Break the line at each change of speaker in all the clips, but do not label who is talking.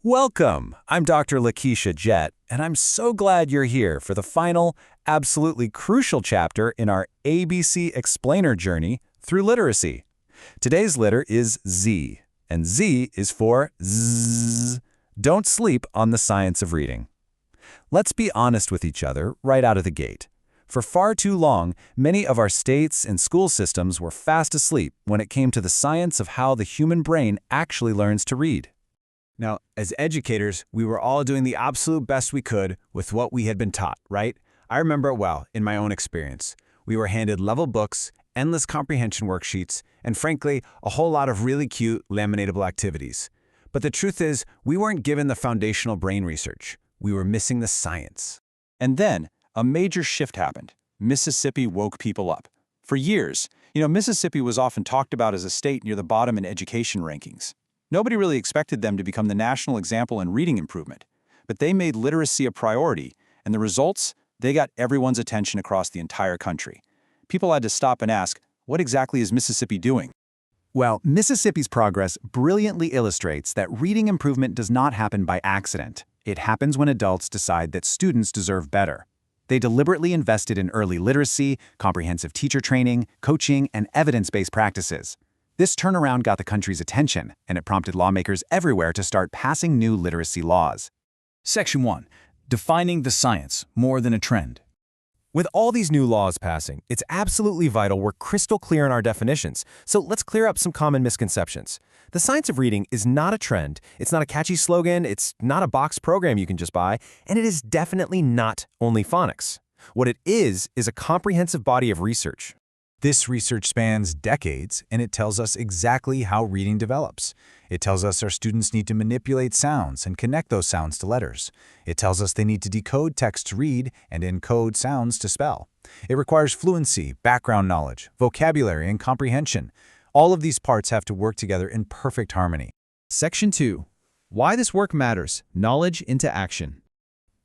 Welcome! I'm Dr. LaKeacha Jett, and I'm so glad you're here for the final, absolutely crucial chapter in our ABC Explainer journey through literacy. Today's letter is Z, and Z is for ZZZ. Don't sleep on the science of reading. Let's be honest with each other right out of the gate. For far too long, many of our states and school systems were fast asleep when it came to the science of how the human brain actually learns to read.
Now, as educators, we were all doing the absolute best we could with what we had been taught, right? I remember it well in my own experience. We were handed level books, endless comprehension worksheets, and frankly, a whole lot of really cute laminatable activities. But the truth is, we weren't given the foundational brain research. We were missing the science.
And then, a major shift happened. Mississippi woke people up. For years, Mississippi was often talked about as a state near the bottom in education rankings. Nobody really expected them to become the national example in reading improvement. But they made literacy a priority, and the results? They got everyone's attention across the entire country. People had to stop and ask, what exactly is Mississippi doing?
Well, Mississippi's progress brilliantly illustrates that reading improvement does not happen by accident. It happens when adults decide that students deserve better. They deliberately invested in early literacy, comprehensive teacher training, coaching, and evidence-based practices. This turnaround got the country's attention, and it prompted lawmakers everywhere to start passing new literacy laws.
Section 1. Defining the science more than a trend.
With all these new laws passing, it's absolutely vital we're crystal clear in our definitions. So let's clear up some common misconceptions. The science of reading is not a trend, it's not a catchy slogan, it's not a box program you can just buy, and it is definitely not only phonics. What it is a comprehensive body of research.
This research spans decades, and it tells us exactly how reading develops. It tells us our students need to manipulate sounds and connect those sounds to letters. It tells us they need to decode text to read and encode sounds to spell. It requires fluency, background knowledge, vocabulary, and comprehension. All of these parts have to work together in perfect harmony.
Section 2. Why this work matters. Knowledge into action.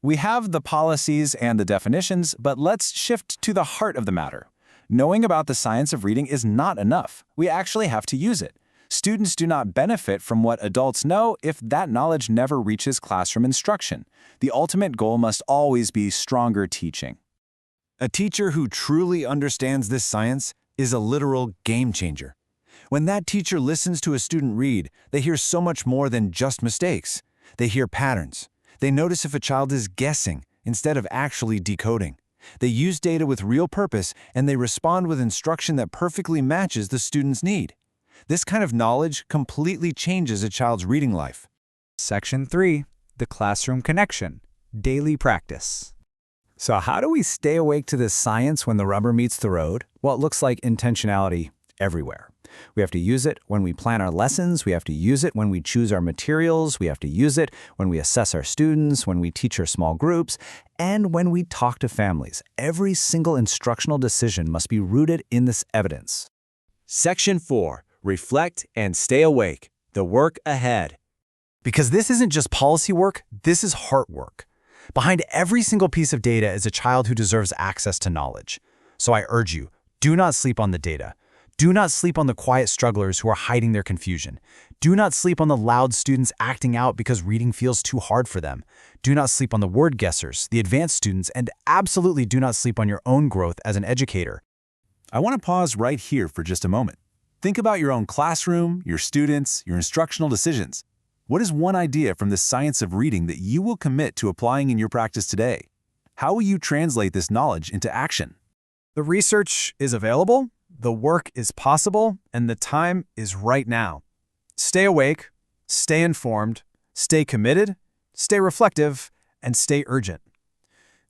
We have the policies and the definitions, but let's shift to the heart of the matter. Knowing about the science of reading is not enough. We actually have to use it. Students do not benefit from what adults know if that knowledge never reaches classroom instruction. The ultimate goal must always be stronger teaching.
A teacher who truly understands this science is a literal game changer. When that teacher listens to a student read, they hear so much more than just mistakes. They hear patterns. They notice if a child is guessing instead of actually decoding. They use data with real purpose, and they respond with instruction that perfectly matches the student's need. This kind of knowledge completely changes a child's reading life.
Section 3. The classroom connection. Daily practice. So how do we stay awake to this science when the rubber meets the road? Well, it looks like intentionality everywhere. We have to use it when we plan our lessons, we have to use it when we choose our materials, we have to use it when we assess our students, when we teach our small groups, and when we talk to families. Every single instructional decision must be rooted in this evidence.
Section 4. Reflect and stay awake. The work ahead. Because this isn't just policy work, this is heart work. Behind every single piece of data is a child who deserves access to knowledge. So I urge you, do not sleep on the data. Do not sleep on the quiet strugglers who are hiding their confusion. Do not sleep on the loud students acting out because reading feels too hard for them. Do not sleep on the word guessers, the advanced students, and absolutely do not sleep on your own growth as an educator.
I want to pause right here for just a moment. Think about your own classroom, your students, your instructional decisions. What is one idea from the science of reading that you will commit to applying in your practice today? How will you translate this knowledge into action?
The research is available, the work is possible, and the time is right now. Stay awake, stay informed, stay committed, stay reflective, and stay urgent.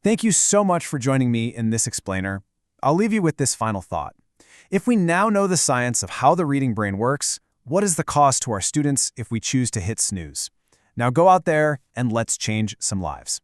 Thank you so much for joining me in this explainer. I'll leave you with this final thought. If we now know the science of how the reading brain works, what is the cost to our students if we choose to hit snooze? Now go out there and let's change some lives.